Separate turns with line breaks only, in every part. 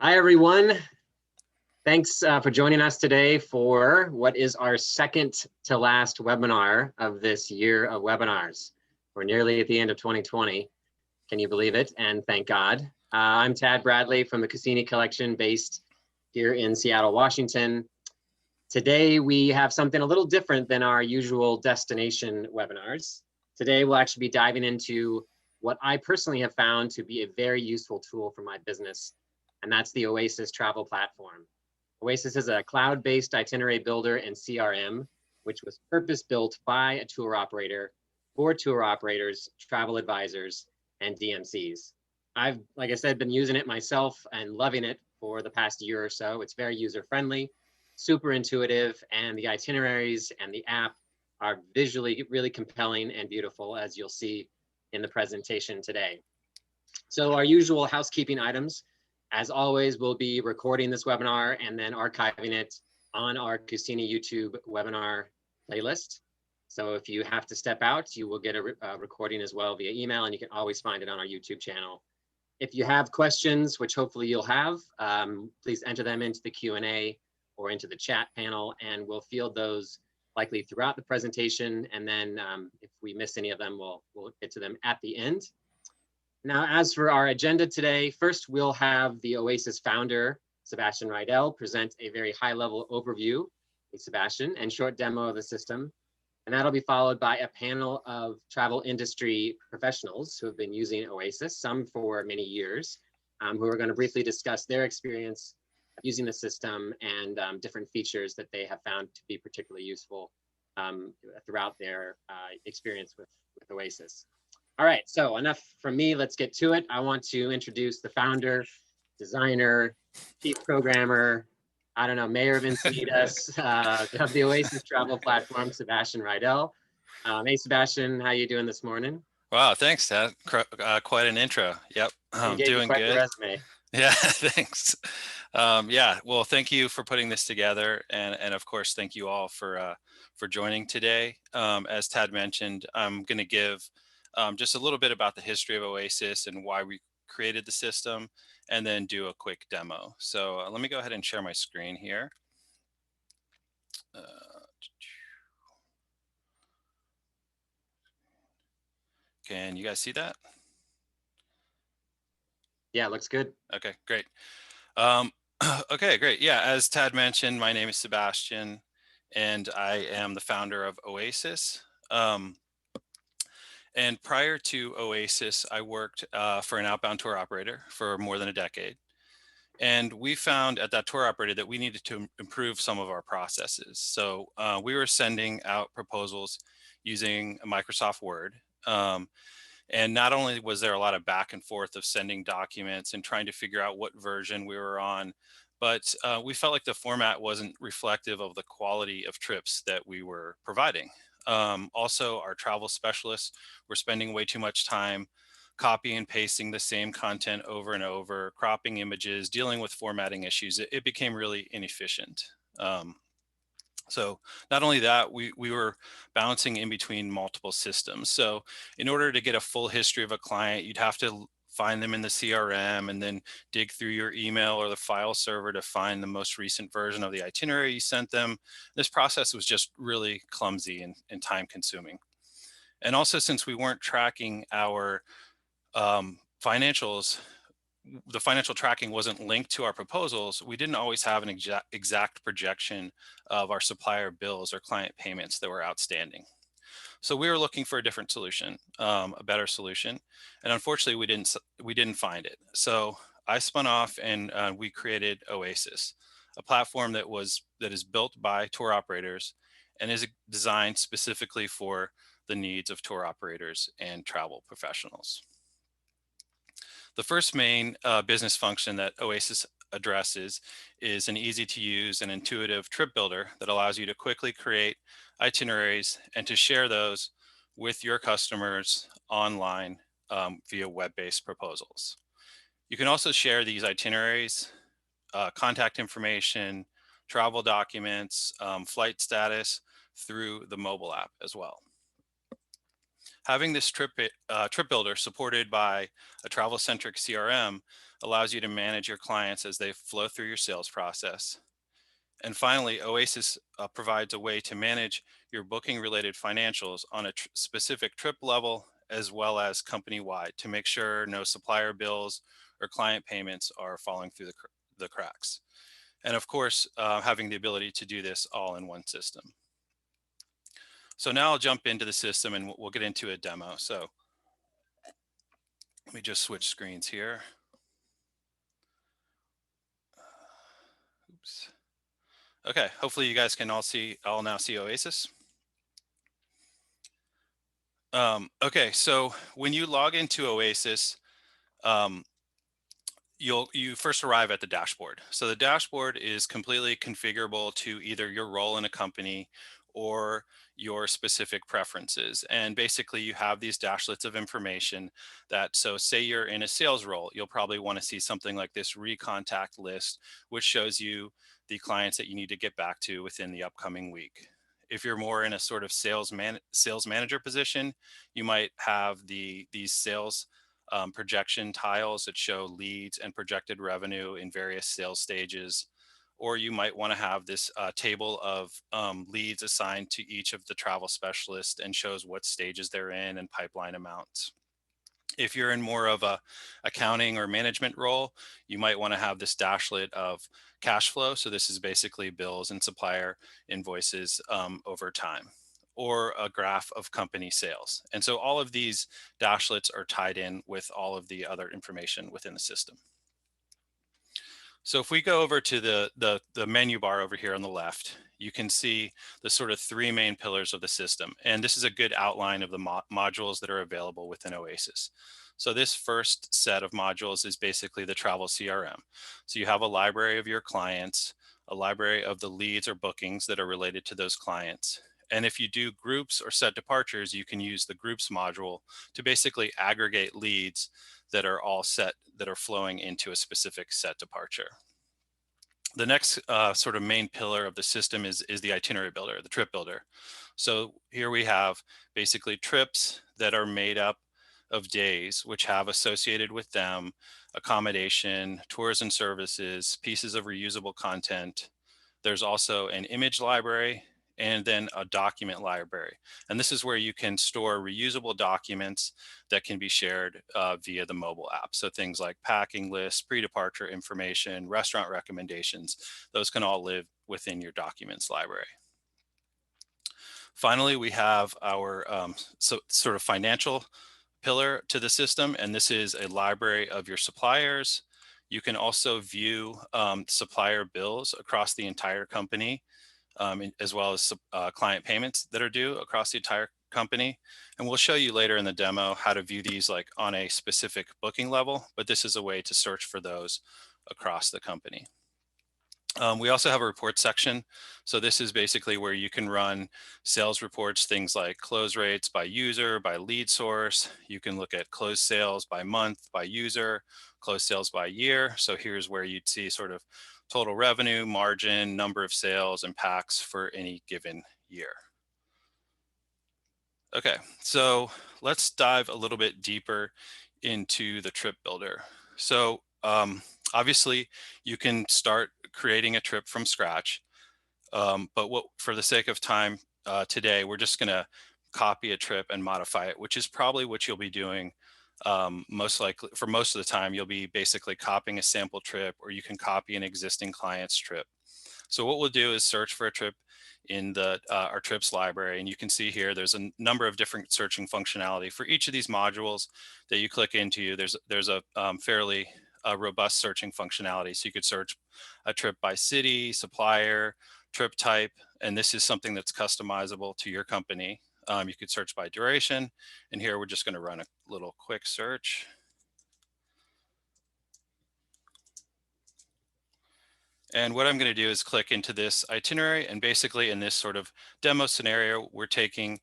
Hi, everyone. Thanks for joining us today for what is our second to last webinar of this year of webinars. We're nearly at the end of 2020. Can you believe it? And thank God. I'm Tad Bradley from the Kusini collection based here in Seattle, Washington. Today, we have something a little different than our usual destination webinars. Today, we'll actually be diving into what I personally have found to be a very useful tool for my business, and that's the Oasis Travel Platform. Oasis is a cloud-based itinerary builder and CRM, which was purpose-built by a tour operator for tour operators, travel advisors, and DMCs. I've, like I said, been using it myself and loving it for the past year or so. It's very user-friendly, super intuitive, and the itineraries and the app are visually really compelling and beautiful, as you'll see in the presentation today. So our usual housekeeping items. As always, we'll be recording this webinar and then archiving it on our Kusini YouTube webinar playlist. So if you have to step out, you will get a recording as well via email, and you can always find it on our YouTube channel. If you have questions, which hopefully you'll have, please enter them into the Q&A or into the chat panel, and we'll field those likely throughout the presentation. And then if we miss any of them, we'll get to them at the end. Now, as for our agenda today, first we'll have the Oasis founder, Sebastian Rydell, present a very high-level overview, Sebastian, and short demo of the system. And that'll be followed by a panel of travel industry professionals who have been using Oasis, some for many years, who are going to briefly discuss their experience using the system and different features that they have found to be particularly useful throughout their experience with Oasis. All right, so enough from me. Let's get to it. I want to introduce the founder, designer, chief programmer, I don't know, mayor of Encinitas of the Oasis Travel Platform, Sebastian Rydell. Hey, Sebastian, how you doing this morning?
Wow, thanks, Tad. Quite an intro. Yep, I'm doing
quite
good.
The resume.
Yeah, thanks. Yeah, well, thank you for putting this together, and of course, thank you all for joining today. As Tad mentioned, I'm going to give just a little bit about the history of Oasis and why we created the system, and then do a quick demo. So let me go ahead and share my screen here. Can you guys see that?
Yeah, looks good.
Okay, great. Okay, great. Yeah, as Tad mentioned, my name is Sebastian, and I am the founder of Oasis. And prior to Oasis, I worked for an outbound tour operator for more than a decade. And we found at that tour operator that we needed to improve some of our processes. So we were sending out proposals using Microsoft Word. And not only was there a lot of back and forth of sending documents and trying to figure out what version we were on, but we felt like the format wasn't reflective of the quality of trips that we were providing. Also, our travel specialists were spending way too much time copying and pasting the same content over and over, cropping images, dealing with formatting issues. It became really inefficient. So not only that, we were bouncing in between multiple systems. So in order to get a full history of a client, you'd have to find them in the CRM and then dig through your email or the file server to find the most recent version of the itinerary you sent them. This process was just really clumsy and time consuming. And also, since we weren't tracking our financials, the financial tracking wasn't linked to our proposals, we didn't always have an exact projection of our supplier bills or client payments that were outstanding. So we were looking for a different solution, a better solution, and unfortunately we didn't find it. So I spun off and we created Oasis, a platform that is built by tour operators and is designed specifically for the needs of tour operators and travel professionals. The first main business function that Oasis addresses is an easy to use and intuitive trip builder that allows you to quickly create itineraries and to share those with your customers online via web-based proposals. You can also share these itineraries, contact information, travel documents, flight status through the mobile app as well. Having this trip builder supported by a travel-centric CRM allows you to manage your clients as they flow through your sales process. And finally, Oasis provides a way to manage your booking related financials on a specific trip level as well as company-wide to make sure no supplier bills or client payments are falling through the cracks. And of course, having the ability to do this all in one system. So now I'll jump into the system and we'll get into a demo. So let me just switch screens here. Oops. Okay, hopefully you guys can all now see Oasis. Okay, so when you log into Oasis, um, you first arrive at the dashboard. So the dashboard is completely configurable to either your role in a company or your specific preferences. And basically you have these dashlets of information that, so say you're in a sales role, you'll probably want to see something like this recontact list, which shows you the clients that you need to get back to within the upcoming week. If you're more in a sort of sales manager position, you might have these sales projection tiles that show leads and projected revenue in various sales stages. Or you might want to have this table of leads assigned to each of the travel specialists and shows what stages they're in and pipeline amounts. If you're in more of a accounting or management role, you might want to have this dashlet of cash flow. So this is basically bills and supplier invoices over time, or a graph of company sales. And so all of these dashlets are tied in with all of the other information within the system. So if we go over to the menu bar over here on the left, you can see the sort of three main pillars of the system. And this is a good outline of the modules that are available within Oasis. So this first set of modules is basically the travel CRM. So you have a library of your clients, a library of the leads or bookings that are related to those clients. And if you do groups or set departures, you can use the groups module to basically aggregate leads that are all set, that are flowing into a specific set departure. The next sort of main pillar of the system is the itinerary builder, the trip builder. So here we have basically trips that are made up of days, which have associated with them accommodation, tours and services, pieces of reusable content. There's also an image library and then a document library. And this is where you can store reusable documents that can be shared via the mobile app. So things like packing lists, pre-departure information, restaurant recommendations, those can all live within your documents library. Finally, we have our sort of financial pillar to the system, and this is a library of your suppliers. You can also view supplier bills across the entire company, as well as client payments that are due across the entire company. And we'll show you later in the demo how to view these like on a specific booking level, but this is a way to search for those across the company. We also have a report section. So this is basically where you can run sales reports, things like close rates by user, by lead source. You can look at closed sales by month, by user, closed sales by year. So here's where you'd see sort of total revenue, margin, number of sales, and packs for any given year. Okay, so let's dive a little bit deeper into the trip builder. So obviously you can start creating a trip from scratch, but for the sake of time today, we're just gonna copy a trip and modify it, which is probably what you'll be doing most likely. For most of the time, you'll be basically copying a sample trip, or you can copy an existing client's trip. So what we'll do is search for a trip in our trips library, and you can see here there's a number of different searching functionality for each of these modules that you click into. There's a fairly robust searching functionality, so you could search a trip by city, supplier, trip type, and this is something that's customizable to your company. You could search by duration, and here we're just going to run a little quick search. And what I'm going to do is click into this itinerary, and basically in this sort of demo scenario, we're taking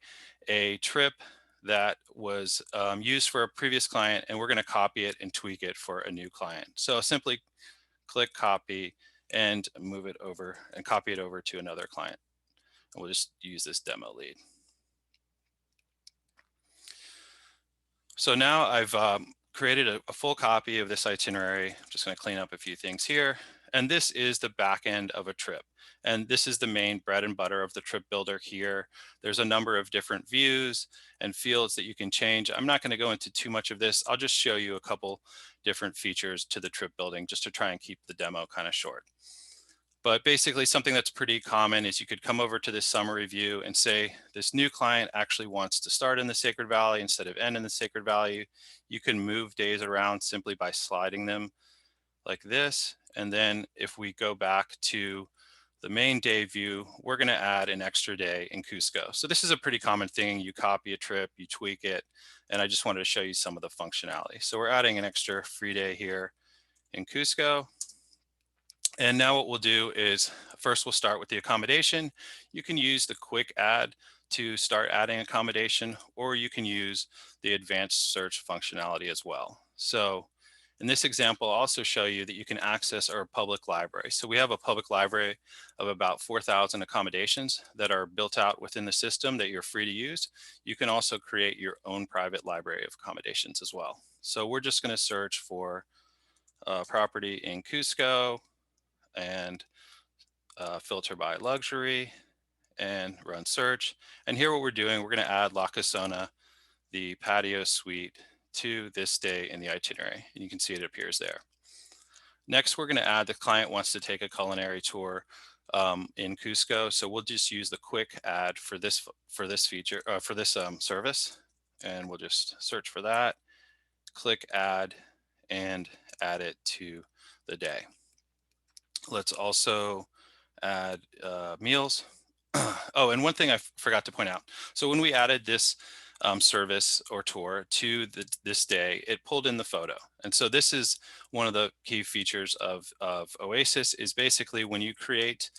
a trip that was used for a previous client, and we're going to copy it and tweak it for a new client. So simply click copy and move it over and copy it over to another client. And we'll just use this demo lead. So now I've created a full copy of this itinerary. I'm just going to clean up a few things here. And this is the back end of a trip. And this is the main bread and butter of the trip builder here. There's a number of different views and fields that you can change. I'm not going to go into too much of this. I'll just show you a couple different features to the trip building just to try and keep the demo kind of short. But basically something that's pretty common is you could come over to this summary view and say this new client actually wants to start in the Sacred Valley instead of end in the Sacred Valley. You can move days around simply by sliding them like this. And then if we go back to the main day view, we're going to add an extra day in Cusco. So this is a pretty common thing. You copy a trip, you tweak it, and I just wanted to show you some of the functionality. So we're adding an extra free day here in Cusco. And now what we'll do is first we'll start with the accommodation. You can use the quick add to start adding accommodation, or you can use the advanced search functionality as well. So in this example, I'll also show you that you can access our public library. So we have a public library of about 4,000 accommodations that are built out within the system that you're free to use. You can also create your own private library of accommodations as well. So we're just going to search for property in Cusco and filter by luxury and run search. And here what we're doing, we're going to add La Casona, the patio suite, to this day in the itinerary. And you can see it appears there. Next, we're going to add the client wants to take a culinary tour in Cusco. So we'll just use the quick add for this feature, for this service. And we'll just search for that, click add, and add it to the day. Let's also add meals. Oh, and one thing I forgot to point out. So when we added this service or tour to this day, it pulled in the photo. And so this is one of the key features of Oasis is basically when you create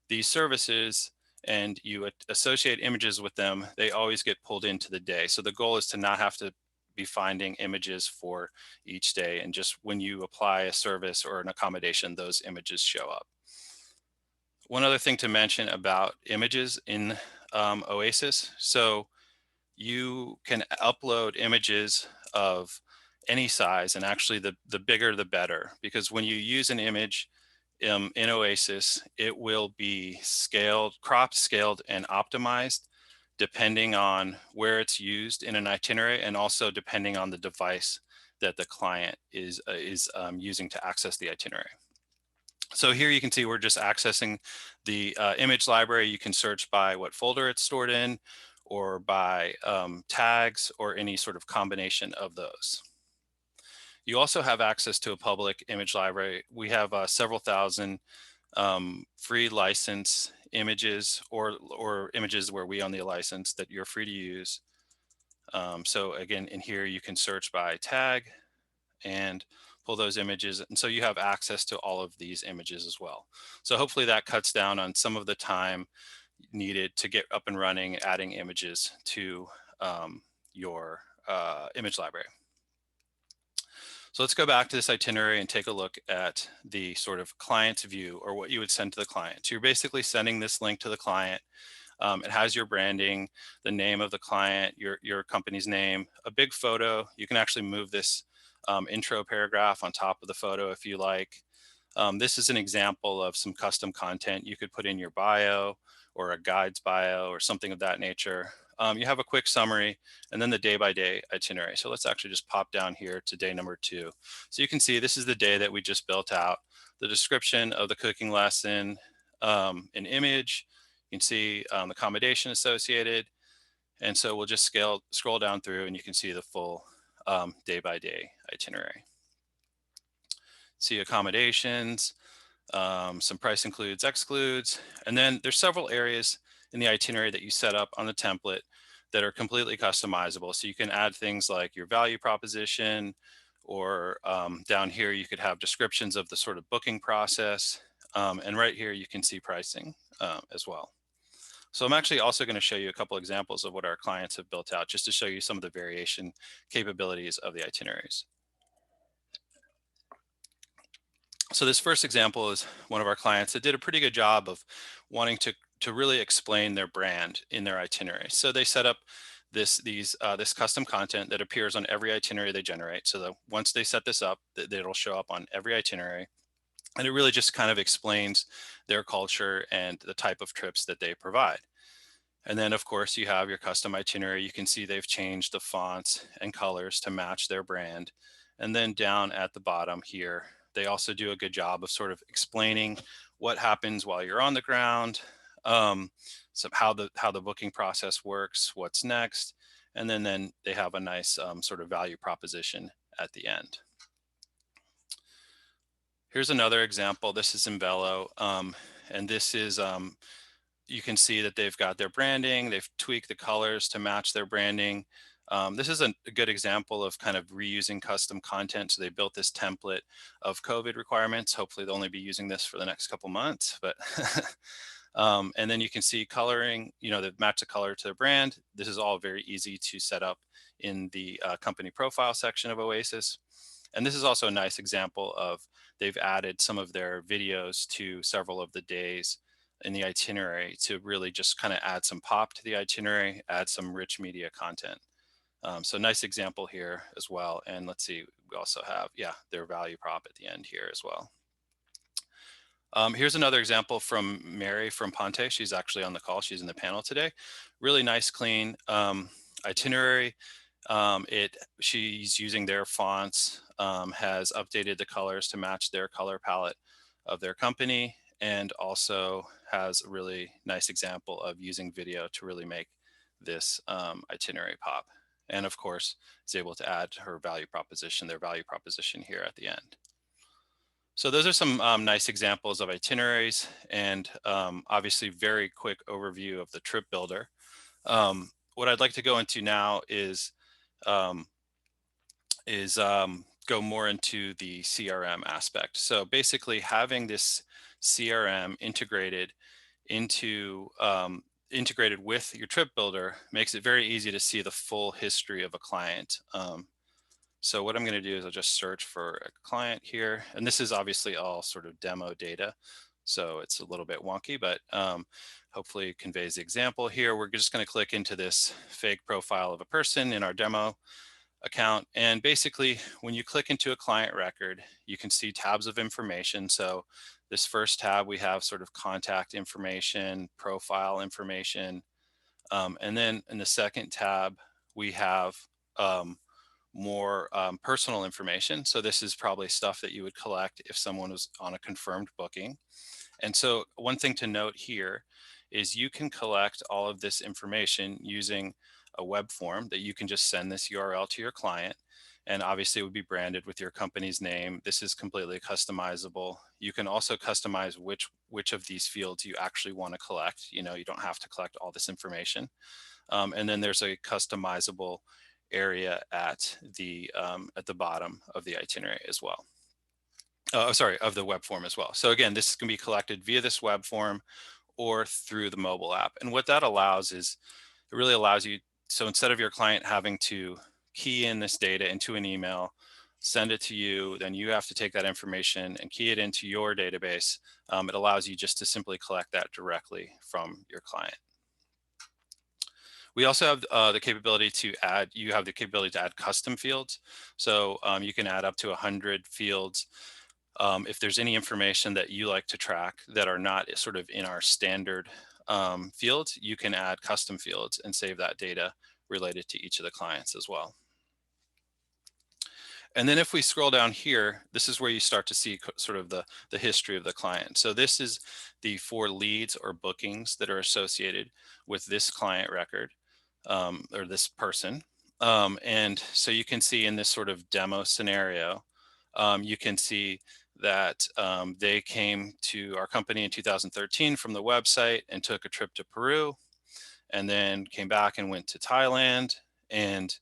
these services and you associate images with them, they always get pulled into the day. So the goal is to not have to be finding images for each day. And just when you apply a service or an accommodation, those images show up. One other thing to mention about images in Oasis. So you can upload images of any size, and actually the bigger the better, because when you use an image in Oasis, it will be scaled, cropped, scaled, and optimized depending on where it's used in an itinerary, and also depending on the device that the client is using to access the itinerary. So here you can see we're just accessing the image library. You can search by what folder it's stored in, or by tags, or any sort of combination of those. You also have access to a public image library. We have several thousand free license images, or images where we own the license that you're free to use. So again, in here you can search by tag and pull those images. And so you have access to all of these images as well. So hopefully that cuts down on some of the time needed to get up and running, adding images to your image library. So let's go back to this itinerary and take a look at the sort of client's view, or what you would send to the client. So you're basically sending this link to the client. It has your branding, the name of the client, your company's name, a big photo. You can actually move this intro paragraph on top of the photo if you like. This is an example of some custom content you could put in your bio, or a guide's bio, or something of that nature. You have a quick summary, and then the day-by-day itinerary. So let's actually just pop down here to day number 2. So you can see this is the day that we just built out. The description of the cooking lesson, an image. You can see accommodation associated. And so we'll just scroll down through, and you can see the full day-by-day itinerary. See accommodations, some price includes, excludes, and then there's several areas in the itinerary that you set up on the template that are completely customizable. So you can add things like your value proposition, or down here you could have descriptions of the sort of booking process, and right here you can see pricing as well. So I'm actually also going to show you a couple examples of what our clients have built out, just to show you some of the variation capabilities of the itineraries. So this first example is one of our clients that did a pretty good job of wanting to really explain their brand in their itinerary. So they set up this custom content that appears on every itinerary they generate. So that once they set this up, it'll show up on every itinerary. And it really just kind of explains their culture and the type of trips that they provide. And then of course you have your custom itinerary. You can see they've changed the fonts and colors to match their brand. And then down at the bottom here, they also do a good job of sort of explaining what happens while you're on the ground, so how the booking process works, what's next, and then they have a nice sort of value proposition at the end. Here's another example. This is in Velo, and this is you can see that they've got their branding, they've tweaked the colors to match their branding. This is a good example of kind of reusing custom content. So they built this template of COVID requirements. Hopefully they'll only be using this for the next couple months, but and then you can see coloring, they've matched the color to their brand. This is all very easy to set up in the company profile section of Oasis. And this is also a nice example of they've added some of their videos to several of the days in the itinerary to really just kind of add some pop to the itinerary, add some rich media content. So nice example here as well. And let's see, we also have, their value prop at the end here as well. Here's another example from Mary from Ponte. She's actually on the call. She's in the panel today. Really nice, clean itinerary. She's using their fonts, has updated the colors to match their color palette of their company, and also has a really nice example of using video to really make this itinerary pop. And of course, is able to add her value proposition, their value proposition here at the end. So those are some nice examples of itineraries, and obviously very quick overview of the trip builder. What I'd like to go into now is go more into the CRM aspect. So basically having this CRM integrated with your trip builder makes it very easy to see the full history of a client. So what I'm going to do is I'll just search for a client here, and this is obviously all sort of demo data, so it's a little bit wonky, but hopefully it conveys the example here. We're just going to click into this fake profile of a person in our demo account, and basically when you click into a client record, you can see tabs of information. So this first tab, we have sort of contact information, profile information, and then in the second tab, we have more personal information. So this is probably stuff that you would collect if someone was on a confirmed booking. And so one thing to note here is you can collect all of this information using a web form that you can just send this URL to your client. And obviously it would be branded with your company's name. This is completely customizable. You can also customize which of these fields you actually want to collect. You don't have to collect all this information. And then there's a customizable area at the bottom of the itinerary as well. Of the web form as well. So again, this can be collected via this web form or through the mobile app. And what that allows is, it really allows you, so instead of your client having to key in this data into an email, send it to you, then you have to take that information and key it into your database. It allows you just to simply collect that directly from your client. We also have the capability to add, custom fields. So you can add up to 100 fields. If there's any information that you like to track that are not sort of in our standard fields, you can add custom fields and save that data related to each of the clients as well. And then if we scroll down here, this is where you start to see sort of the history of the client. So this is the 4 leads or bookings that are associated with this client record, or this person. And so you can see in this sort of demo scenario, you can see that they came to our company in 2013 from the website and took a trip to Peru, and then came back and went to Thailand, and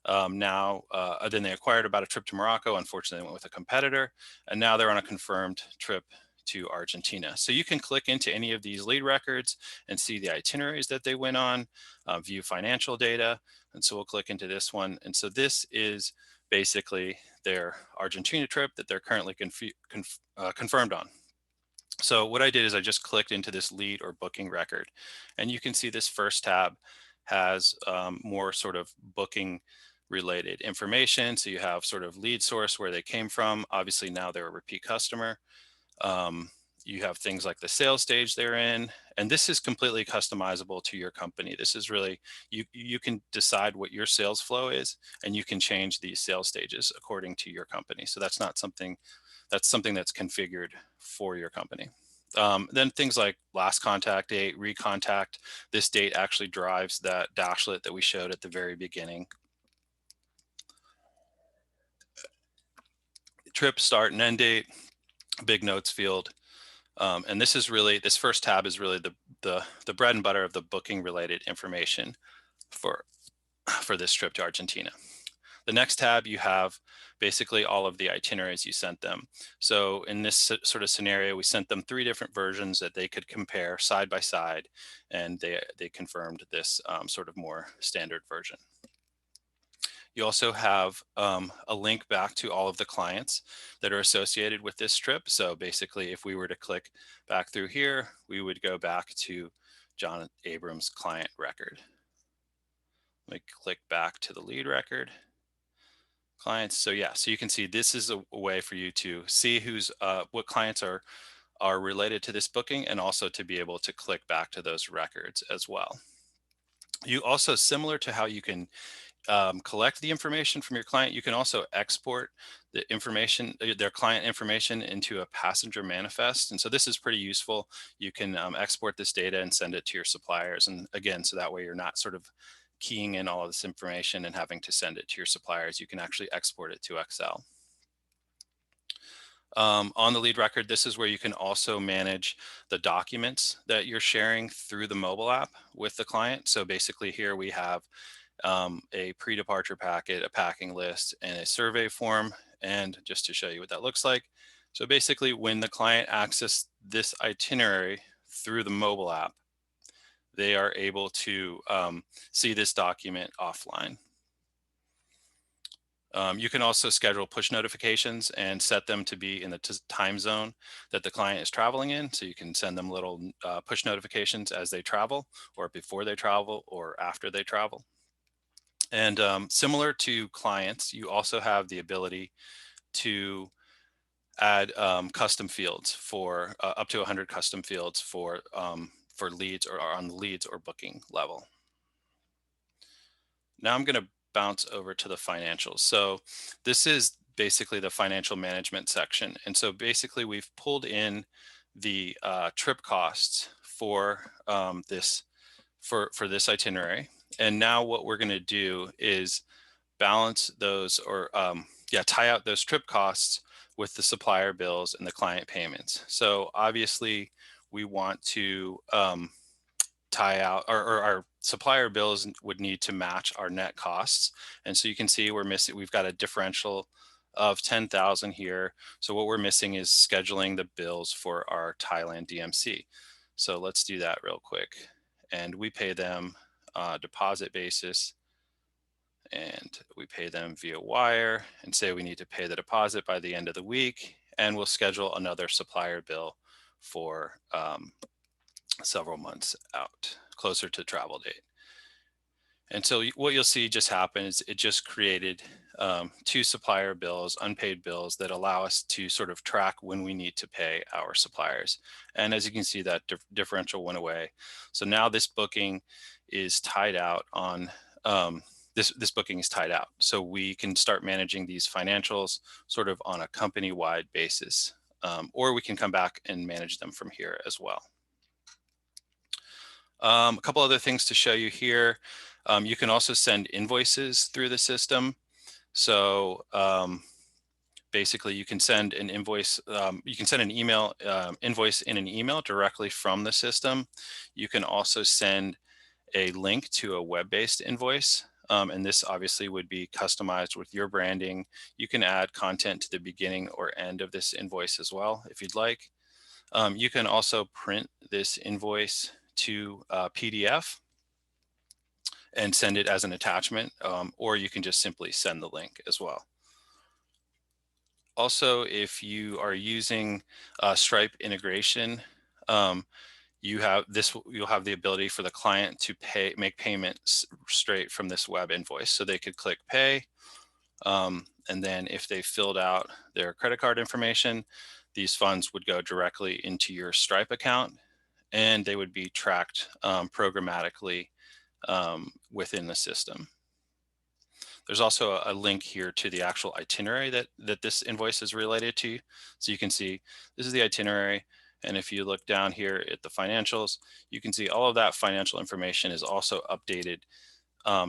then they acquired about a trip to Morocco. Unfortunately, they went with a competitor, and now they're on a confirmed trip to Argentina. So you can click into any of these lead records and see the itineraries that they went on, view financial data. And so we'll click into this one. And so this is basically their Argentina trip that they're currently confirmed on. So what I did is I just clicked into this lead or booking record, and you can see this first tab has more sort of booking related information. So you have sort of lead source, where they came from. Obviously now they're a repeat customer. You have things like the sales stage they're in, and this is completely customizable to your company. This is really, you can decide what your sales flow is, and you can change these sales stages according to your company. So that's not something that's configured for your company. Then things like last contact date, recontact. This date actually drives that dashlet that we showed at the very beginning. Trip start and end date, big notes field. And this is really, this first tab is really the bread and butter of the booking related information for this trip to Argentina. The next tab, you have basically all of the itineraries you sent them. So in this sort of scenario, we sent them 3 different versions that they could compare side by side, and they confirmed this sort of more standard version. You also have a link back to all of the clients that are associated with this trip. So basically, if we were to click back through here, we would go back to John Abrams' client record. We click back to the lead record, clients. So yeah, so you can see this is a way for you to see who's what clients are related to this booking, and also to be able to click back to those records as well. You also, similar to how you can collect the information from your client, you can also export the information, their client information, into a passenger manifest. And so this is pretty useful. You can export this data and send it to your suppliers. And again, so that way you're not sort of keying in all of this information and having to send it to your suppliers. You can actually export it to Excel. On the lead record, this is where you can also manage the documents that you're sharing through the mobile app with the client. So basically here we have a pre-departure packet, a packing list, and a survey form. And just to show you what that looks like. So basically, when the client accesses this itinerary through the mobile app, they are able to see this document offline. You can also schedule push notifications and set them to be in the time zone that the client is traveling in. So you can send them little push notifications as they travel, or before they travel, or after they travel. And similar to clients, you also have the ability to add custom fields for up to 100 custom fields for leads, or on the leads or booking level. Now I'm going to bounce over to the financials. So this is basically the financial management section. And so basically we've pulled in the trip costs for this itinerary. And now what we're going to do is balance those, or tie out those trip costs with the supplier bills and the client payments. So obviously we want to tie out, or our supplier bills would need to match our net costs. And so you can see we've got a differential of 10,000 here. So what we're missing is scheduling the bills for our Thailand DMC. So let's do that real quick. And we pay them deposit basis, and we pay them via wire, and say we need to pay the deposit by the end of the week, and we'll schedule another supplier bill for several months out, closer to travel date. And so what you'll see just happen is it just created 2 supplier bills, unpaid bills, that allow us to sort of track when we need to pay our suppliers. And as you can see, that differential went away. So now this booking is tied out on this booking is tied out. So we can start managing these financials sort of on a company-wide basis, or we can come back and manage them from here as well. A couple other things to show you here. You can also send invoices through the system. So basically you can send an invoice, you can send an email, invoice in an email directly from the system. You can also send a link to a web-based invoice. And this obviously would be customized with your branding. You can add content to the beginning or end of this invoice as well, if you'd like. You can also print this invoice to PDF and send it as an attachment, or you can just simply send the link as well. Also, if you are using Stripe integration, you'll have the ability for the client to make payments straight from this web invoice. So they could click pay, and then if they filled out their credit card information, these funds would go directly into your Stripe account, and they would be tracked programmatically within the system. There's also a link here to the actual itinerary that this invoice is related to. So you can see this is the itinerary. And if you look down here at the financials, you can see all of that financial information is also updated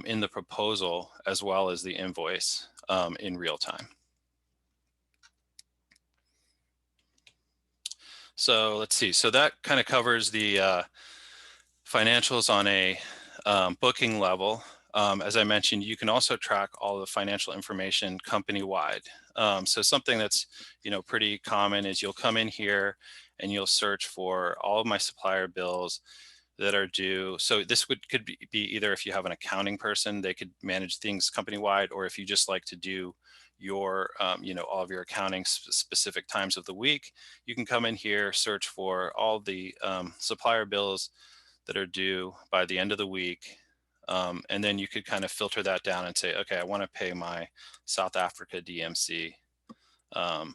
in the proposal as well as the invoice in real time. So let's see. So that kind of covers the financials on a booking level. As I mentioned, you can also track all the financial information company-wide. So something that's pretty common is you'll come in here and you'll search for all of my supplier bills that are due. So this could be either if you have an accounting person, they could manage things company-wide, or if you just like to do your all of your accounting specific times of the week, you can come in here, search for all the supplier bills that are due by the end of the week. And then you could kind of filter that down and say, okay, I want to pay my South Africa DMC.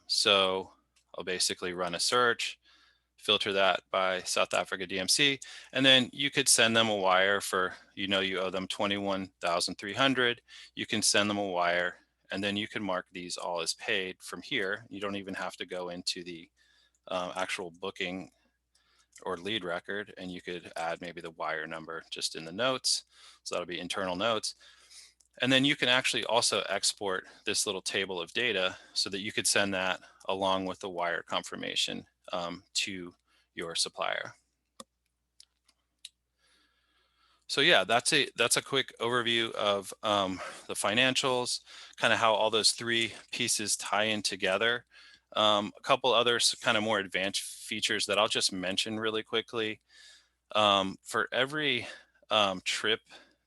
So I'll basically run a search, filter that by South Africa DMC, and then you could send them a wire for, you owe them 21,300. You can send them a wire, and then you can mark these all as paid from here. You don't even have to go into the actual booking or lead record, and you could add maybe the wire number just in the notes. So that'll be internal notes. And then you can actually also export this little table of data so that you could send that along with the wire confirmation to your supplier. So yeah, that's a quick overview of the financials, kind of how all those three pieces tie in together. A couple other kind of more advanced features that I'll just mention really quickly. For every trip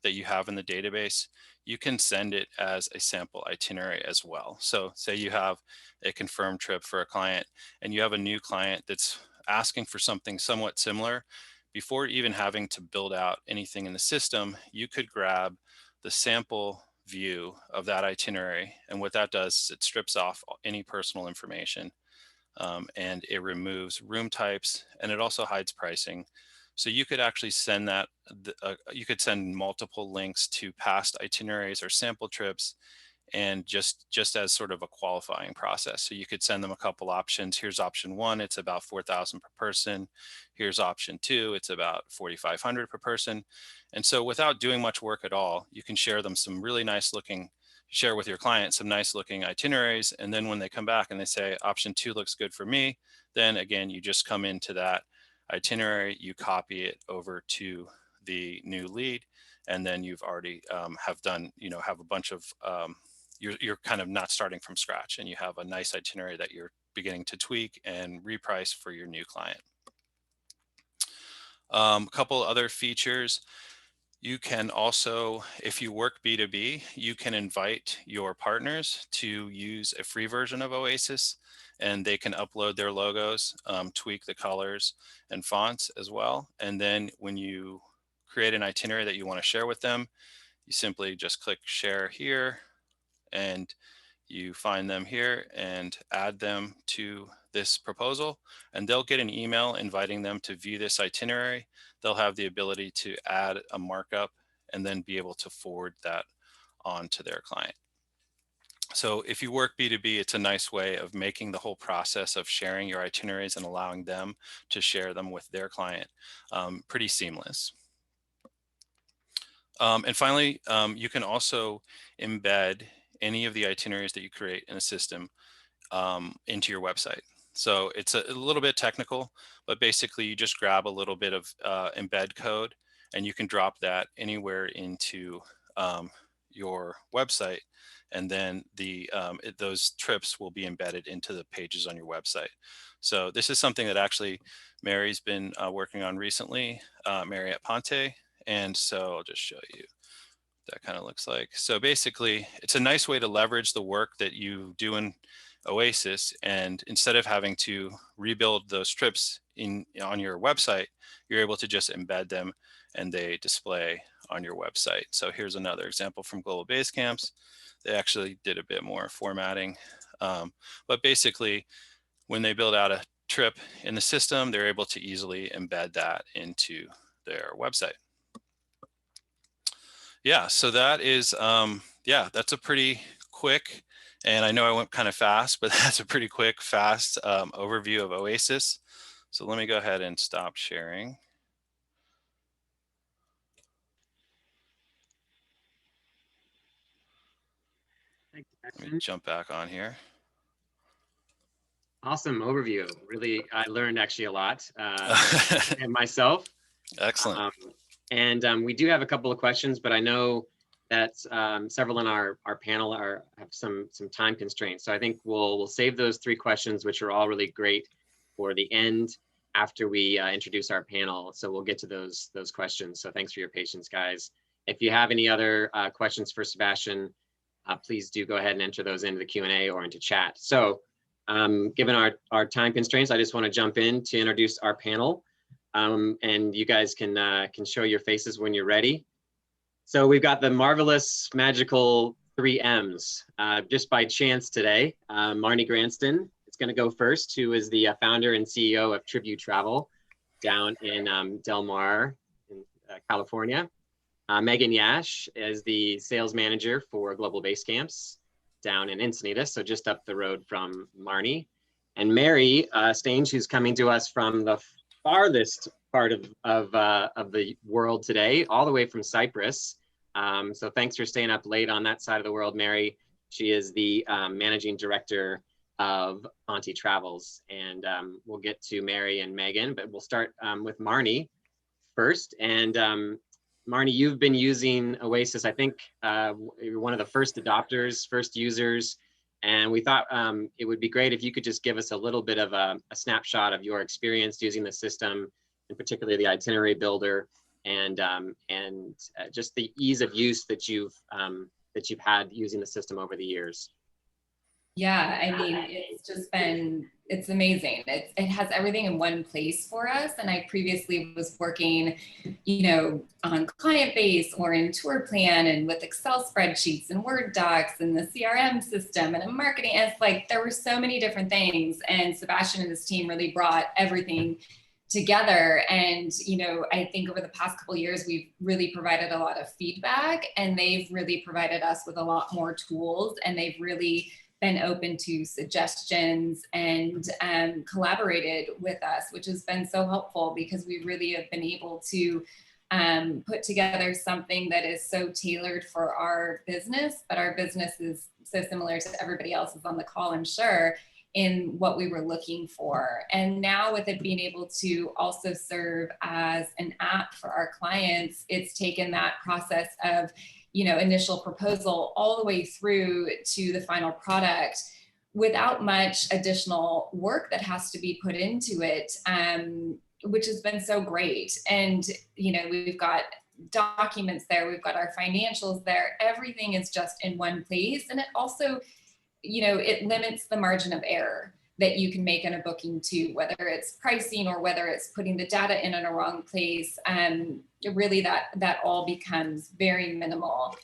that you have in the database, you can send it as a sample itinerary as well. So say you have a confirmed trip for a client and you have a new client that's asking for something somewhat similar. Before even having to build out anything in the system, you could grab the sample view of that itinerary. And what that does is it strips off any personal information, and it removes room types, and it also hides pricing. So you could actually send that, you could send multiple links to past itineraries or sample trips, and just as sort of a qualifying process. So you could send them a couple options. Here's option one, it's about 4,000 per person. Here's option two, it's about 4,500 per person. And so without doing much work at all, you can share them some really nice looking, share with your client some nice looking itineraries. And then when they come back and they say option two looks good for me, then again, you just come into that itinerary, you copy it over to the new lead, and then you've already have done, have a bunch of, you're kind of not starting from scratch, and you have a nice itinerary that you're beginning to tweak and reprice for your new client. A couple other features. You can also, if you work B2B, you can invite your partners to use a free version of Oasis, and they can upload their logos, tweak the colors and fonts as well. And then when you create an itinerary that you want to share with them, you simply just click share here, and you find them here and add them to this proposal, and they'll get an email inviting them to view this itinerary. They'll have the ability to add a markup and then be able to forward that on to their client. So if you work B2B, it's a nice way of making the whole process of sharing your itineraries and allowing them to share them with their client pretty seamless. And finally, you can also embed any of the itineraries that you create in a system into your website. So it's a little bit technical, but basically you just grab a little bit of embed code, and you can drop that anywhere into your website, and then those trips will be embedded into the pages on your website. So this is something that actually Mary's been working on recently, Mary at Ponte. And so I'll just show you what that kind of looks like. So basically, it's a nice way to leverage the work that you do in Oasis, and instead of having to rebuild those trips on your website, you're able to just embed them and they display on your website. So here's another example from Global Base Camps. They actually did a bit more formatting, but basically when they build out a trip in the system, they're able to easily embed that into their website. Yeah, so that is, yeah, that's a pretty quick, and I know I went kind of fast, but that's a pretty quick, fast overview of Oasis. So let me go ahead and stop sharing. Let me jump back on here.
Awesome overview. Really, I learned actually a lot and myself.
Excellent.
We do have a couple of questions, but I know that several in our panel have some time constraints. So I think we'll save those 3 questions, which are all really great, for the end after we introduce our panel. So we'll get to those questions. So thanks for your patience, guys. If you have any other questions for Sebastian, please do go ahead and enter those into the Q&A or into chat. So given our time constraints, I just want to jump in to introduce our panel. And you guys can show your faces when you're ready. So we've got the marvelous, magical 3 M's. Just by chance today, Marnie Granston is going to go first, who is the founder and CEO of Tribute Travel down in Del Mar, in California. Megan Yash is the sales manager for Global Base Camps down in Encinitas, so just up the road from Marnie. And Mary Stange, who's coming to us from the farthest part of the world today, all the way from Cyprus. So thanks for staying up late on that side of the world, Mary. She is the managing director of Auntie Travels. And we'll get to Mary and Megan, but we'll start with Marnie first. And Marnie, you've been using Oasis, I think you're one of the first adopters, first users. And we thought it would be great if you could just give us a little bit of a snapshot of your experience using the system, in particular the itinerary builder, and just the ease of use that you've had using the system over the years.
Yeah, I mean, it's amazing. It has everything in one place for us. And I previously was working, on client base or in tour plan and with Excel spreadsheets and Word docs and the CRM system and marketing. And it's like, there were so many different things. And Sebastian and his team really brought everything together. And, I think over the past couple of years, we've really provided a lot of feedback, and they've really provided us with a lot more tools, and they've really been open to suggestions and collaborated with us, which has been so helpful because we really have been able to put together something that is so tailored for our business, but our business is so similar to everybody else's on the call, I'm sure, in what we were looking for. And now with it being able to also serve as an app for our clients, it's taken that process of initial proposal all the way through to the final product without much additional work that has to be put into it, which has been so great. And, we've got documents there, we've got our financials there, everything is just in one place. And it also, it limits the margin of error that you can make in a booking too, whether it's pricing or whether it's putting the data in a wrong place. Really that all becomes very minimal.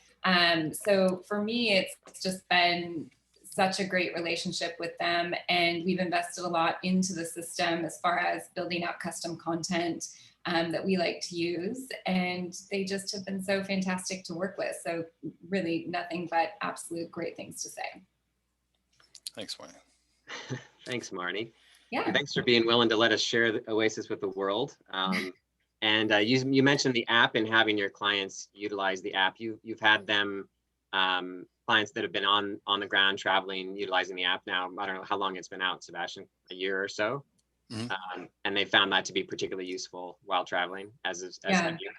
So for me, it's just been such a great relationship with them. And we've invested a lot into the system as far as building out custom content that we like to use. And they just have been so fantastic to work with. So really nothing but absolute great things to say.
Thanks, Marnie.
Thanks, Marnie.
Yeah.
And thanks for being willing to let us share the Oasis with the world. And you mentioned the app and having your clients utilize the app. You've had them, clients that have been on the ground traveling, utilizing the app now. I don't know how long it's been out, Sebastian, a year or so. Mm-hmm. And they found that to be particularly useful while traveling, as have you.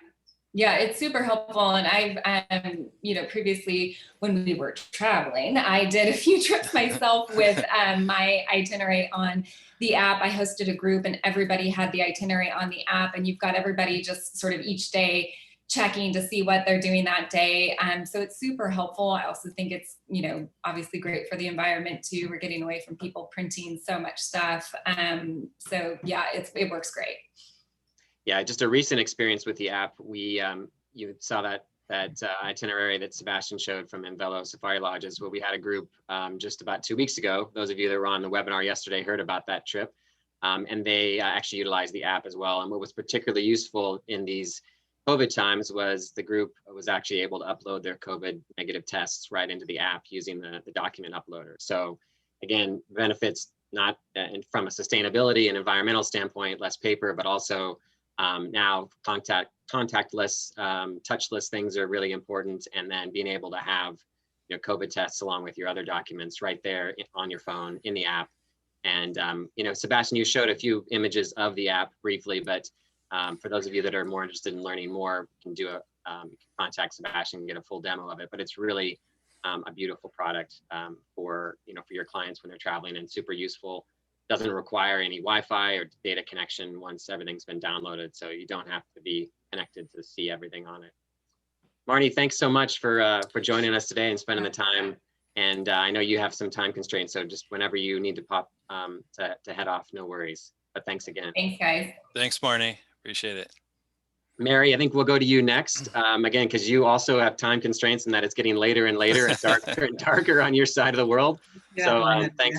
Yeah, it's super helpful. And I've, previously when we were traveling, I did a few trips myself with my itinerary on the app. I hosted a group and everybody had the itinerary on the app, and you've got everybody just sort of each day checking to see what they're doing that day. So it's super helpful. I also think it's, obviously great for the environment too. We're getting away from people printing so much stuff. So yeah, it works great.
Yeah, just a recent experience with the app. You saw that itinerary that Sebastian showed from Envelo Safari Lodges. Well, we had a group just about 2 weeks ago. Those of you that were on the webinar yesterday heard about that trip. And they actually utilized the app as well. And what was particularly useful in these COVID times was the group was actually able to upload their COVID negative tests right into the app using the document uploader. So again, benefits not from a sustainability and environmental standpoint, less paper, but also now contactless, touchless things are really important. And then being able to have COVID tests along with your other documents right there on your phone in the app. And Sebastian, you showed a few images of the app briefly, but for those of you that are more interested in learning more, you can contact Sebastian and get a full demo of it. But it's really a beautiful product for your clients when they're traveling, and super useful. Doesn't require any Wi-Fi or data connection once everything's been downloaded, so you don't have to be connected to see everything on it. Marnie, thanks so much for joining us today and spending the time. And I know you have some time constraints, so just whenever you need to pop to head off, no worries. But thanks again.
Thanks, guys.
Thanks, Marnie. Appreciate it.
Mary, I think we'll go to you next, again, because you also have time constraints and that it's getting later and later and darker and darker on your side of the world. Yeah, so thanks.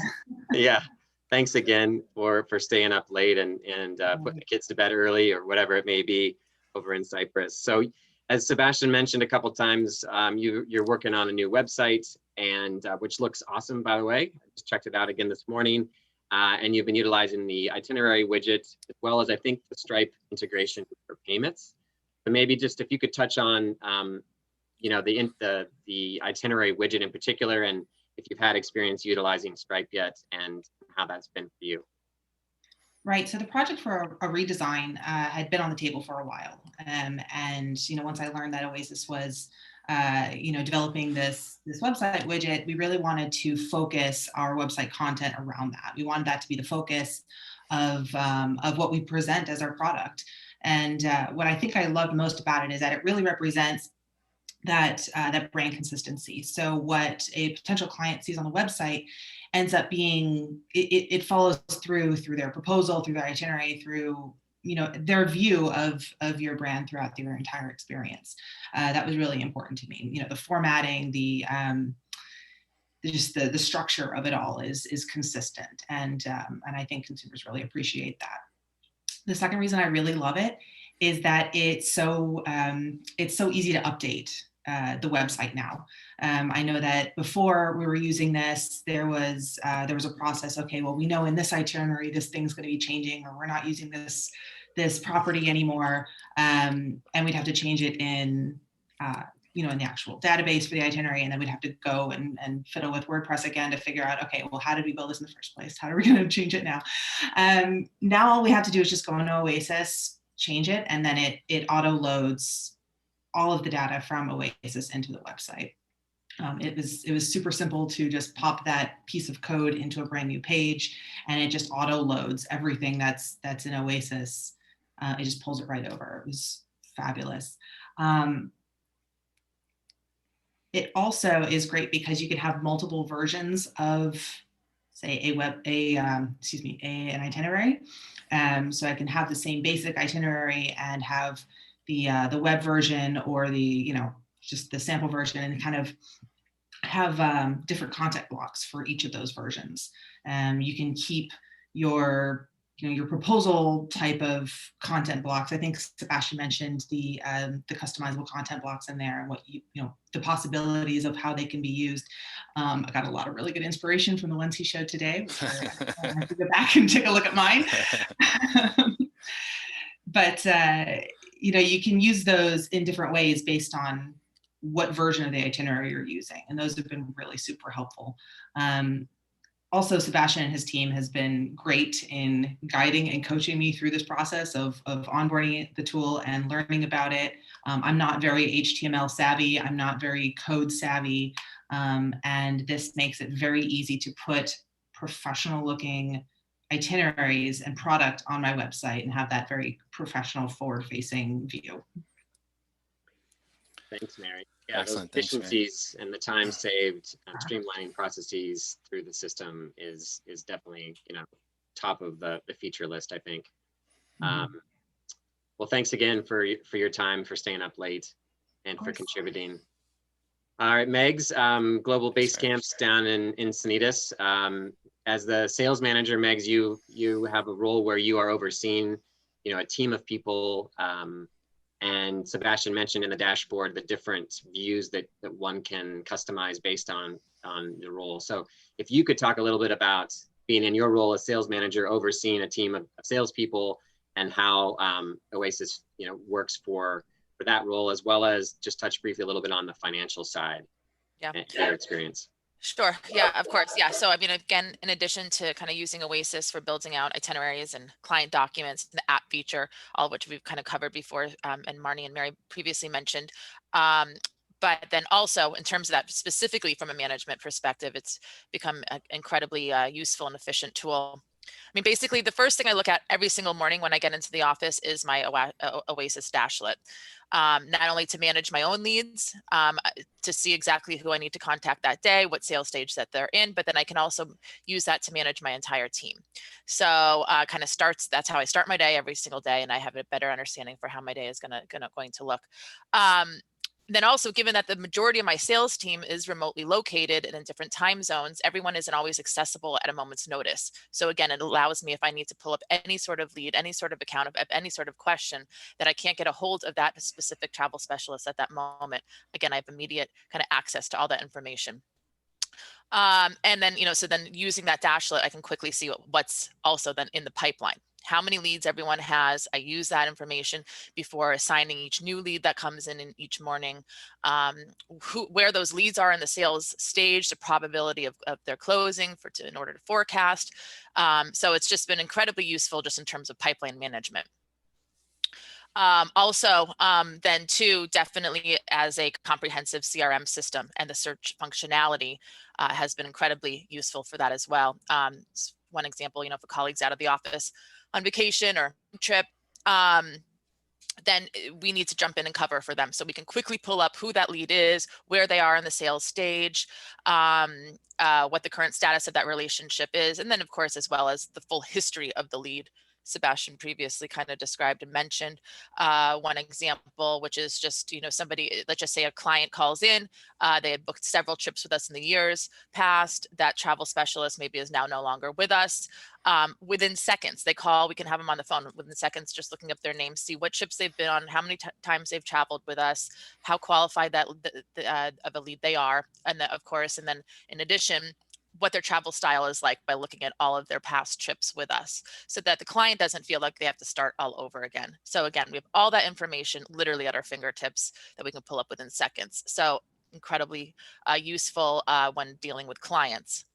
Yeah, thanks again for staying up late and putting the kids to bed early or whatever it may be over in Cyprus. So as Sebastian mentioned a couple of times, you're working on a new website, and which looks awesome, by the way. I just checked it out again this morning. And you've been utilizing the itinerary widget, as well as I think the Stripe integration for payments. So maybe just if you could touch on, the itinerary widget in particular, and if you've had experience utilizing Stripe yet, and how that's been for you.
Right. So the project for a redesign had been on the table for a while, and once I learned that Oasis was developing this website widget, we really wanted to focus our website content around that. We wanted that to be the focus of what we present as our product. And what I think I loved most about it is that it really represents that brand consistency. So what a potential client sees on the website ends up being, it follows through their proposal, through their itinerary, through their view of your brand throughout their entire experience. That was really important to me. The formatting, the structure of it all is consistent, and I think consumers really appreciate that. The second reason I really love it is that it's so easy to update the website now. I know that before we were using this, there was a process. Okay, well, we know in this itinerary this thing's going to be changing, or we're not using this property anymore, and we'd have to change it in in the actual database for the itinerary, and then we'd have to go and fiddle with WordPress again to figure out, okay, well, how did we build this in the first place? How are we going to change it now? Now all we have to do is just go into Oasis, change it, and then it auto loads all of the data from Oasis into the website. It was super simple to just pop that piece of code into a brand new page, and it just auto loads everything that's in Oasis. It just pulls it right over. It was fabulous. It also is great because you can have multiple versions of, say, an itinerary. So I can have the same basic itinerary and have the web version, or just the sample version, and kind of have different content blocks for each of those versions. You can keep your proposal type of content blocks. I think Sebastian mentioned the customizable content blocks in there, and what the possibilities of how they can be used. I got a lot of really good inspiration from the ones he showed today, which I have to go back and take a look at mine. But you can use those in different ways based on what version of the itinerary you're using, and those have been really super helpful. Also, Sebastian and his team has been great in guiding and coaching me through this process of onboarding the tool and learning about it. I'm not very HTML savvy. I'm not very code savvy. And this makes it very easy to put professional looking itineraries and product on my website and have that very professional forward facing view.
Thanks, Mary. Yeah,
Excellent.
those
Thanks, Mary.
efficiencies and the time saved and streamlining processes through the system is definitely, top of the feature list, I think. Well, thanks again for your time, for staying up late, and for contributing. All right, Megs, Global Base Camps down in Encinitas. As the sales manager, Megs, you have a role where you are overseeing, a team of people. And Sebastian mentioned in the dashboard the different views that one can customize based on the role. So if you could talk a little bit about being in your role as sales manager, overseeing a team of salespeople, and how Oasis, works for that role, as well as just touch briefly a little bit on the financial side.
Yeah.
And your experience.
Sure. Yeah, of course. Yeah. So, I mean, again, in addition to kind of using Oasis for building out itineraries and client documents, the app feature, all of which we've kind of covered before, and Marnie and Mary previously mentioned. But then also in terms of that specifically from a management perspective, it's become an incredibly useful and efficient tool. I mean, basically, the first thing I look at every single morning when I get into the office is my Oasis dashlet. Not only to manage my own leads, to see exactly who I need to contact that day, what sales stage that they're in, but then I can also use that to manage my entire team. So that's how I start my day every single day, and I have a better understanding for how my day is going to look. Then also, given that the majority of my sales team is remotely located and in different time zones, everyone isn't always accessible at a moment's notice. So again, it allows me, if I need to pull up any sort of lead, any sort of account, of any sort of question that I can't get a hold of that specific travel specialist at that moment, again, I have immediate kind of access to all that information. And then, so then using that dashlet, I can quickly see what's also then in the pipeline. How many leads everyone has. I use that information before assigning each new lead that comes in each morning, where those leads are in the sales stage, the probability of their closing in order to forecast. So it's just been incredibly useful just in terms of pipeline management. Then too, definitely as a comprehensive CRM system, and the search functionality has been incredibly useful for that as well. One example, if a colleague's out of the office on vacation or trip, then we need to jump in and cover for them. So we can quickly pull up who that lead is, where they are in the sales stage, what the current status of that relationship is, and then of course, as well as the full history of the lead. Sebastian previously kind of described and mentioned one example, which is just, somebody, let's just say a client calls in, they had booked several trips with us in the years past. That travel specialist maybe is now no longer with us. Within seconds, they call, we can have them on the phone within seconds, just looking up their name, see what trips they've been on, how many times they've traveled with us, how qualified that of a lead they are. And then, of course, and then in addition, what their travel style is like by looking at all of their past trips with us, so that the client doesn't feel like they have to start all over again. So again, we have all that information literally at our fingertips that we can pull up within seconds. So incredibly useful when dealing with clients.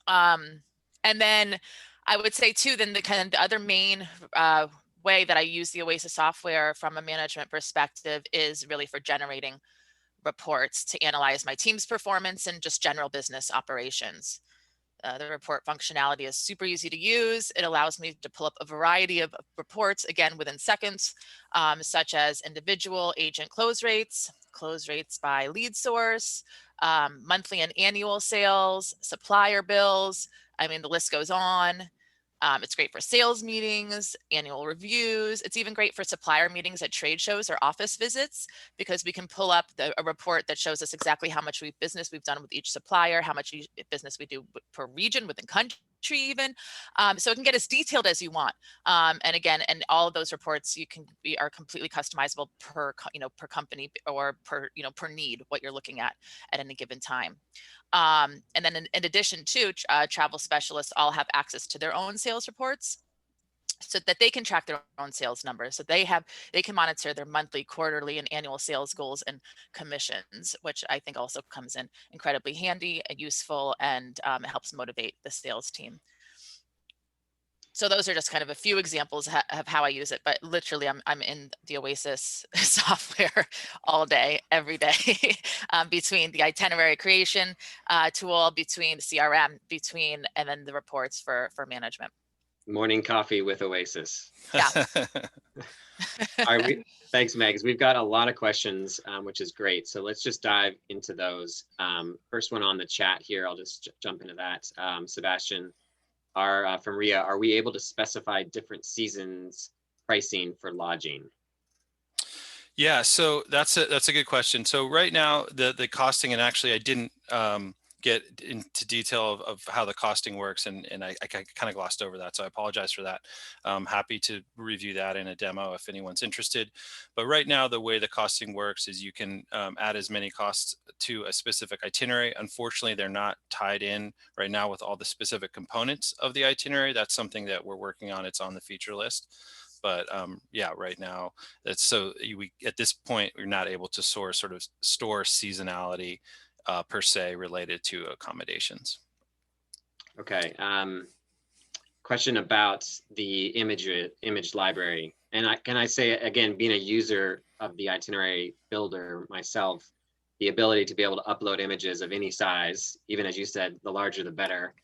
And then I would say too, then the other main way that I use the Oasis software from a management perspective is really for generating reports to analyze my team's performance and just general business operations. The report functionality is super easy to use. It allows me to pull up a variety of reports, again, within seconds, such as individual agent close rates by lead source, monthly and annual sales, supplier bills. I mean, the list goes on. It's great for sales meetings, annual reviews. It's even great for supplier meetings at trade shows or office visits, because we can pull up a report that shows us exactly how much business we've done with each supplier, how much business we do per region within country even. So it can get as detailed as you want. And again, and all of those reports are completely customizable per company or per need, what you're looking at any given time. And then in addition to travel specialists all have access to their own sales reports, so that they can track their own sales numbers. So they can monitor their monthly, quarterly, and annual sales goals and commissions, which I think also comes in incredibly handy and useful, and helps motivate the sales team. So those are just kind of a few examples of how I use it, but literally I'm in the Oasis software all day, every day, between the itinerary creation tool, between CRM, and then the reports for management.
Morning coffee with Oasis.
Yeah.
Thanks, Megs. We've got a lot of questions, which is great. So let's just dive into those. First one on the chat here, I'll just jump into that. Sebastian, from Ria, are we able to specify different seasons pricing for lodging?
Yeah, so that's a good question. So right now the costing, and actually I didn't get into detail of how the costing works, and I kind of glossed over that, so I apologize for that. Happy to review that in a demo if anyone's interested. But right now the way the costing works is you can add as many costs to a specific itinerary. Unfortunately, they're not tied in right now with all the specific components of the itinerary. That's something that we're working on. It's on the feature list. But yeah, right now that's we at this point we're not able to store seasonality per se related to accommodations.
Okay. Question about the image library. And can I say again, being a user of the itinerary builder myself, the ability to be able to upload images of any size, even as you said, the larger the better,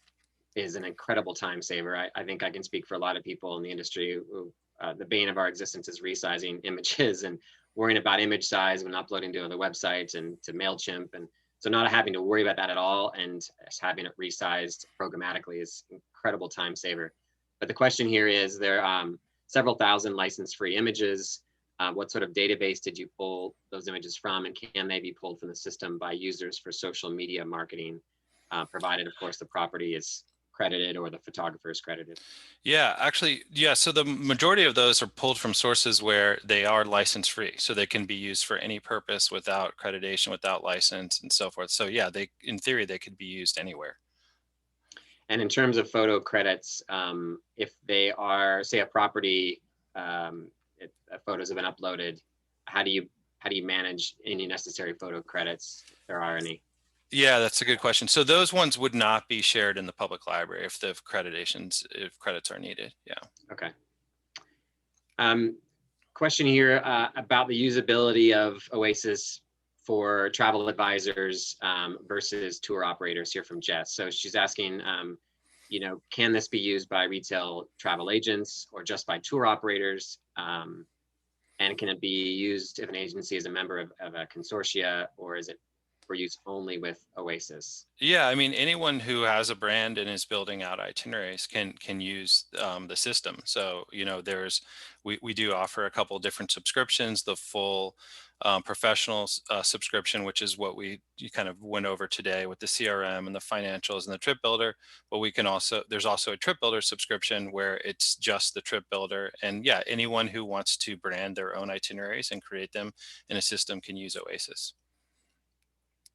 is an incredible time saver. I think I can speak for a lot of people in the industry who the bane of our existence is resizing images and worrying about image size when uploading to the website and to MailChimp. And so not having to worry about that at all and just having it resized programmatically is incredible time saver. But the question here is, there are several thousand license-free images. What sort of database did you pull those images from, and can they be pulled from the system by users for social media marketing, provided, of course, the property is credited or the photographer is credited?
Yeah, actually, yeah. So the majority of those are pulled from sources where they are license free. So they can be used for any purpose without accreditation, without license and so forth. So yeah, in theory, they could be used anywhere.
And in terms of photo credits, if they are, say, a property, photos have been uploaded, how do you manage any necessary photo credits, if there are any?
Yeah, that's a good question. So those ones would not be shared in the public library if the if credits are needed. Yeah.
Okay. Question here about the usability of Oasis for travel advisors versus tour operators, here from Jess. So she's asking, can this be used by retail travel agents or just by tour operators? And can it be used if an agency is a member of a consortia, or is it for use only with Oasis?
Yeah, I mean, anyone who has a brand and is building out itineraries can use the system. So, we do offer a couple different subscriptions: the full professional subscription, which is what you kind of went over today with the CRM and the financials and the trip builder. But there's also a trip builder subscription where it's just the trip builder. And yeah, anyone who wants to brand their own itineraries and create them in a system can use Oasis.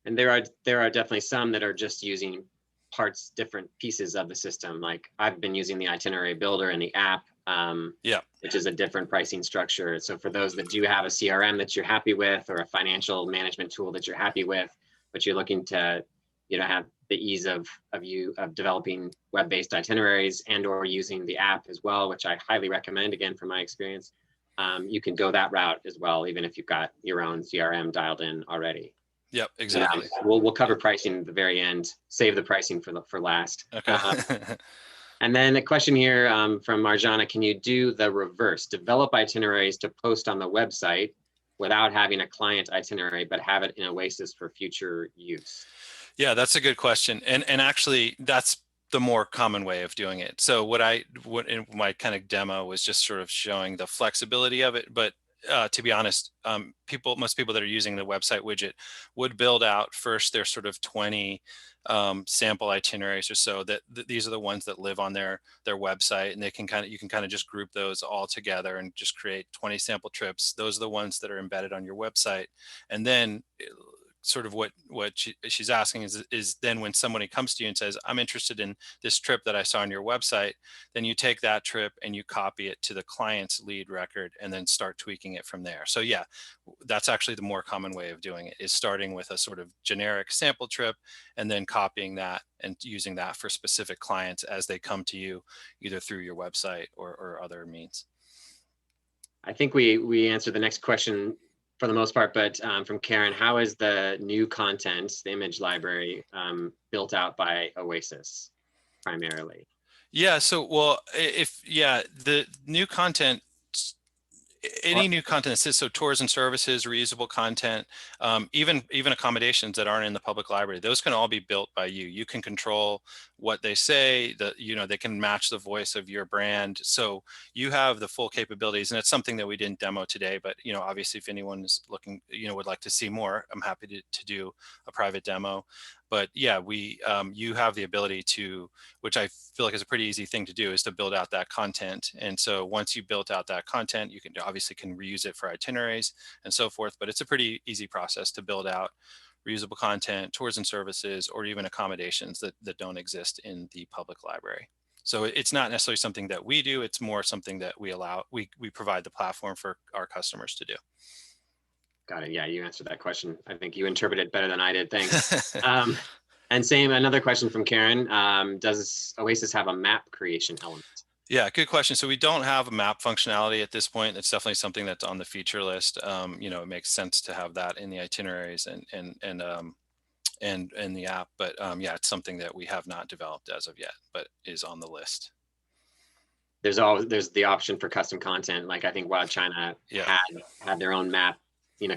And there are definitely some that are just using different pieces of the system. Like I've been using the itinerary builder and the app, which is a different pricing structure. So for those that do have a CRM that you're happy with, or a financial management tool that you're happy with, but you're looking to, have the ease of developing web-based itineraries and or using the app as well, which I highly recommend, again, from my experience, you can go that route as well, even if you've got your own CRM dialed in already.
Yep, exactly.
We'll cover pricing at the very end. Save the pricing for last.
Okay.
And then a question here from Marjana: can you do the reverse? Develop itineraries to post on the website without having a client itinerary, but have it in Oasis for future use?
Yeah, that's a good question, and actually that's the more common way of doing it. So what in my kind of demo was just sort of showing the flexibility of it, but to be honest, most people that are using the website widget would build out first their sort of 20 sample itineraries or so. That these are the ones that live on their website, and you can kind of just group those all together and just create 20 sample trips. Those are the ones that are embedded on your website, and then sort of what she's asking is then when somebody comes to you and says, I'm interested in this trip that I saw on your website, then you take that trip and you copy it to the client's lead record and then start tweaking it from there. So yeah, that's actually the more common way of doing it, is starting with a sort of generic sample trip and then copying that and using that for specific clients as they come to you, either through your website or other means.
I think we answered the next question for the most part, but from Karen: how is the new content, the image library, built out by Oasis primarily?
Yeah. So, well, the new content, any new content that says so, tours and services, reusable content, even accommodations that aren't in the public library, those can all be built by you. You can control what they say, that they can match the voice of your brand. So you have the full capabilities, and it's something that we didn't demo today. But obviously, if anyone is looking, would like to see more, I'm happy to do a private demo. But yeah, you have the ability to, which I feel like is a pretty easy thing to do, is to build out that content. And so once you built out that content, you can obviously reuse it for itineraries and so forth, but it's a pretty easy process to build out reusable content, tours and services, or even accommodations that don't exist in the public library. So it's not necessarily something that we do, it's more something that we provide the platform for our customers to do.
Got it. Yeah, you answered that question. I think you interpreted it better than I did. Thanks. And another question from Karen. Does Oasis have a map creation element?
Yeah, good question. So we don't have a map functionality at this point. It's definitely something that's on the feature list. It makes sense to have that in the itineraries and the app. But yeah, it's something that we have not developed as of yet, but is on the list.
There's the option for custom content. Like I think Wild China had their own map,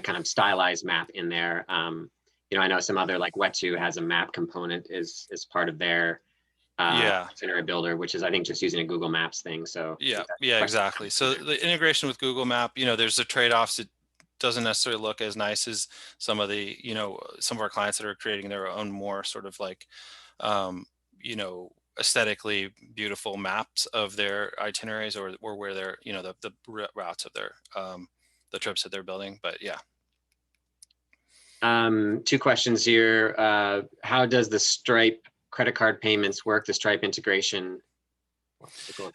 kind of stylized map in there. I know some other, like Wetu has a map component is part of their itinerary builder, which is I think just using a Google Maps thing. So
yeah, exactly. So the integration with Google Map, there's the trade-offs. It doesn't necessarily look as nice as some of the some of our clients that are creating their own more sort of like aesthetically beautiful maps of their itineraries or where they're the routes of their the trips that they're building. But yeah.
Two questions here. How does the Stripe credit card payments work, the Stripe integration?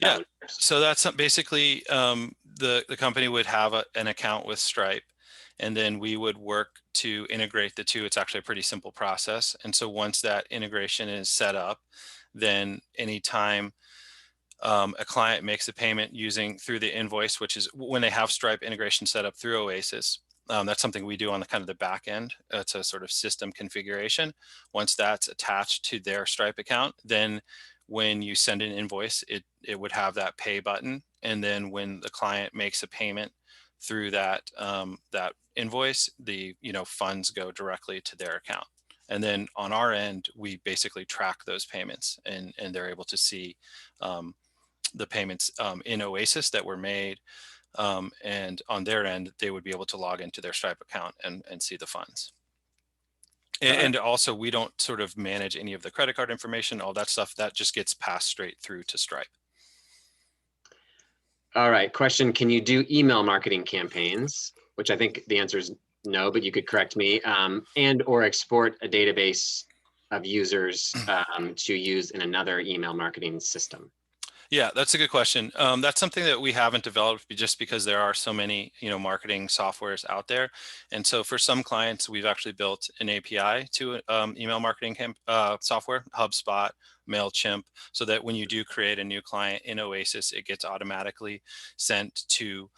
Yeah, so that's basically the company would have an account with Stripe, and then we would work to integrate the two. It's actually a pretty simple process. And so once that integration is set up, then anytime a client makes a payment through the invoice, which is when they have Stripe integration set up through Oasis, that's something we do on the kind of the back end. It's a sort of system configuration. Once that's attached to their Stripe account, then when you send an invoice, it would have that pay button. And then when the client makes a payment through that that invoice, the funds go directly to their account. And then on our end, we basically track those payments, and they're able to see the payments in Oasis that were made. And on their end, they would be able to log into their Stripe account and see the funds. And also, we don't sort of manage any of the credit card information, all that stuff. That just gets passed straight through to Stripe.
All right. Question: can you do email marketing campaigns? Which I think the answer is no, but you could correct me. And or export a database of users to use in another email marketing system?
Yeah, that's a good question. That's something that we haven't developed just because there are so many, marketing softwares out there. And so for some clients, we've actually built an API to email marketing software, HubSpot, MailChimp, so that when you do create a new client in Oasis, it gets automatically sent to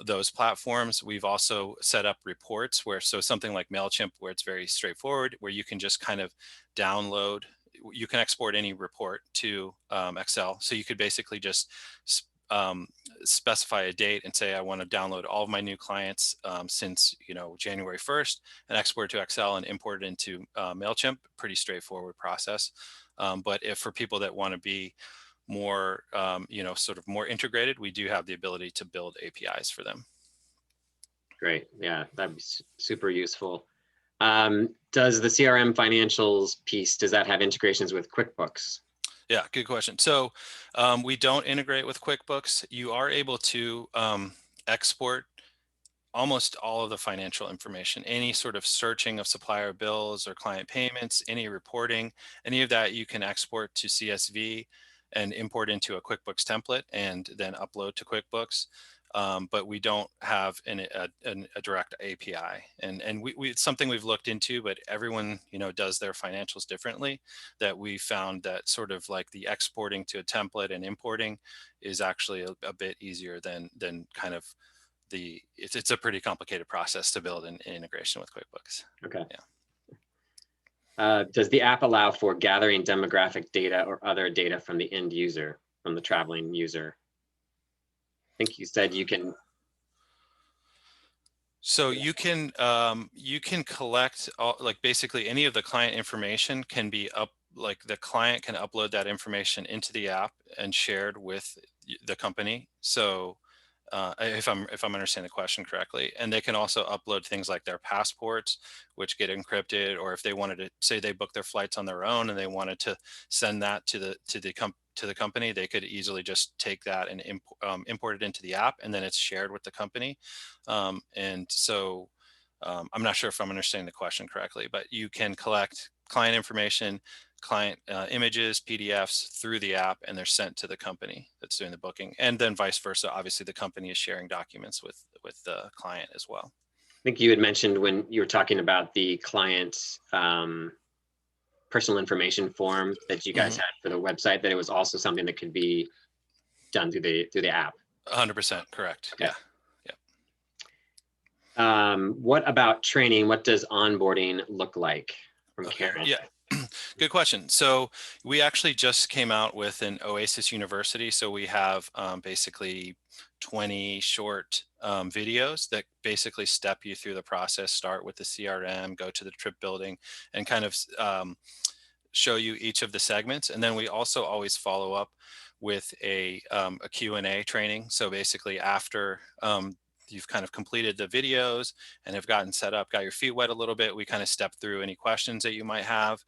those platforms. We've also set up reports so something like MailChimp, where it's very straightforward, where you can just kind of download. You can export any report to Excel. So you could basically just specify a date and say, I want to download all of my new clients since January 1st, and export to Excel and import it into MailChimp. Pretty straightforward process. But if for people that want to be more, sort of more integrated, we do have the ability to build APIs for them.
Great. Yeah, that'd be super useful. Does the CRM financials piece, does that have integrations with QuickBooks?
Yeah, good question. So we don't integrate with QuickBooks. You are able to export almost all of the financial information, any sort of searching of supplier bills or client payments, any reporting, any of that you can export to CSV and import into a QuickBooks template and then upload to QuickBooks. But we don't have a direct API, and it's something we've looked into, but everyone does their financials differently. That we found that sort of like the exporting to a template and importing is actually a bit easier than kind of it's a pretty complicated process to build an integration with QuickBooks.
Okay.
Yeah.
Does the app allow for gathering demographic data or other data from the end user? from the traveling user? I think you said you can.
So you can collect all, like basically any of the client information can be like the client can upload that information into the app and shared with the company. So if I'm understanding the question correctly, and they can also upload things like their passports, which get encrypted, or if they wanted to say they booked their flights on their own and they wanted to send that to the company, they could easily just take that and import it into the app, and then it's shared with the company. And so I'm not sure if I'm understanding the question correctly, but you can collect client information, client images, PDFs through the app, and they're sent to the company that's doing the booking, and then vice versa. Obviously, the company is sharing documents with the client as well.
I think you had mentioned when you were talking about the client personal information form that you guys had for the website, that it was also something that could be done through the app.
100% correct.
Okay.
Yeah.
What about training? What does onboarding look like from
Okay.
Karen?
Yeah. Good question. So we actually just came out with an Oasis University. So we have basically 20 short videos that basically step you through the process, start with the CRM, go to the trip building, and kind of show you each of the segments. And then we also always follow up with a Q&A training. So basically after you've kind of completed the videos and have gotten set up, got your feet wet a little bit, we kind of step through any questions that you might have.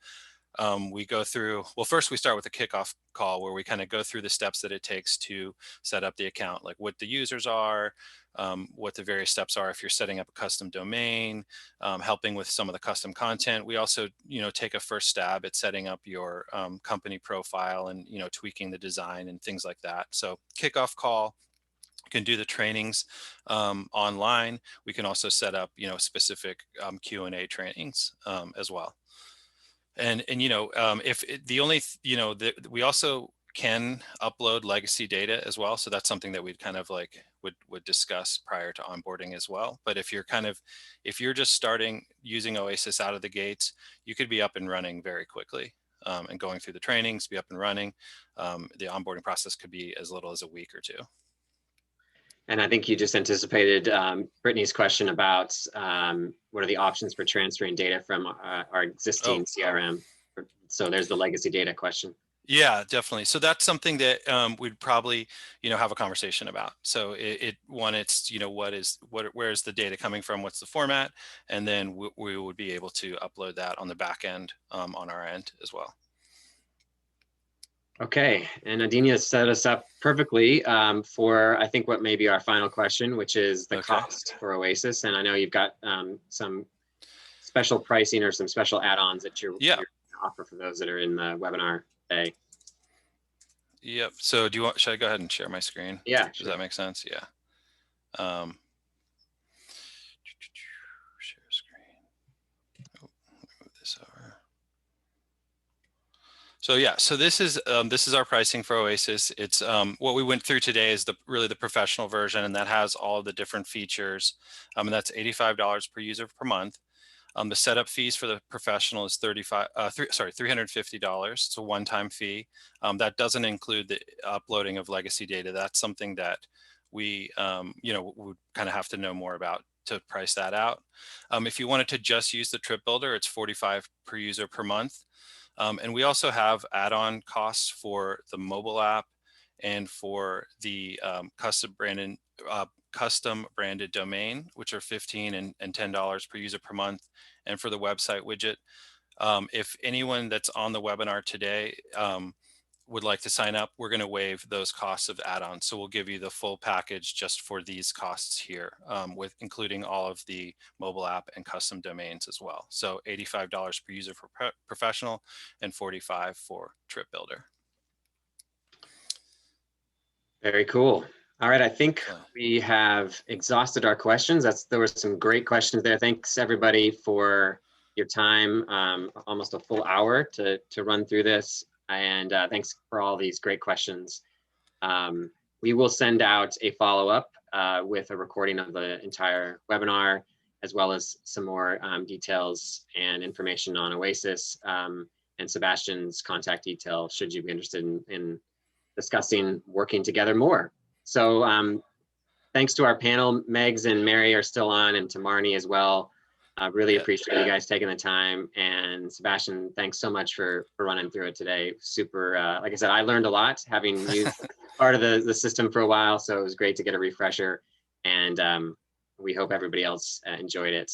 We go through, well, first we start with a kickoff call where we kind of go through the steps that it takes to set up the account, like what the users are, what the various steps are if you're setting up a custom domain, helping with some of the custom content. We also, take a first stab at setting up your company profile and, tweaking the design and things like that. So kickoff call. Can do the trainings online. We can also set up, specific Q&A trainings as well. And if the only, we also can upload legacy data as well. So that's something that we'd kind of like would discuss prior to onboarding as well. But if you're just starting using Oasis out of the gates, you could be up and running very quickly. And going through the trainings, be up and running. The onboarding process could be as little as a week or two.
And I think you just anticipated Brittany's question about what are the options for transferring data from our existing CRM. So there's the legacy data question.
Yeah, definitely. So that's something that we'd probably, have a conversation about. So it's where is the data coming from? What's the format? And then we would be able to upload that on the back end on our end as well.
Okay, and Adina set us up perfectly for, I think, what may be our final question, which is the cost for Oasis. And I know you've got some special pricing or some special add-ons that you're going to offer for those that are in the webinar today.
Yep. So should I go ahead and share my screen?
Yeah.
Does that make sense? Yeah. Share screen. Oh, move this over. So yeah, so this is our pricing for Oasis. It's what we went through today is really the professional version, and that has all of the different features. And that's $85 per user per month. The setup fees for the professional is $350. It's a one-time fee. That doesn't include the uploading of legacy data. That's something that we would kind of have to know more about to price that out. If you wanted to just use the trip builder, it's $45 per user per month. And we also have add-on costs for the mobile app and for the custom branded domain, which are $15 and $10 per user per month. And for the website widget, if anyone that's on the webinar today would like to sign up, we're going to waive those costs of add-ons. So we'll give you the full package just for these costs here, with including all of the mobile app and custom domains as well. So $85 per user for professional and $45 for trip builder.
Very cool. All right, I think we have exhausted our questions. There were some great questions there. Thanks everybody for your time, almost a full hour to run through this. And thanks for all these great questions. We will send out a follow-up with a recording of the entire webinar, as well as some more details and information on Oasis and Sebastian's contact detail, should you be interested in discussing working together more. So thanks to our panel. Megs and Mary are still on, and Tamarni as well. I really appreciate you guys taking the time. And Sebastian, thanks so much for running through it today. Super, like I said, I learned a lot having used part of the system for a while. So it was great to get a refresher. And we hope everybody else enjoyed it.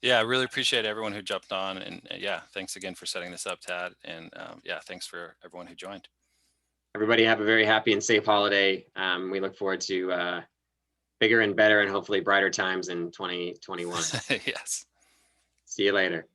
Yeah, I really appreciate everyone who jumped on. And yeah, thanks again for setting this up, Tad. And yeah, thanks for everyone who joined.
Everybody have a very happy and safe holiday. We look forward to bigger and better and hopefully brighter times in 2021.
Yes.
See you later.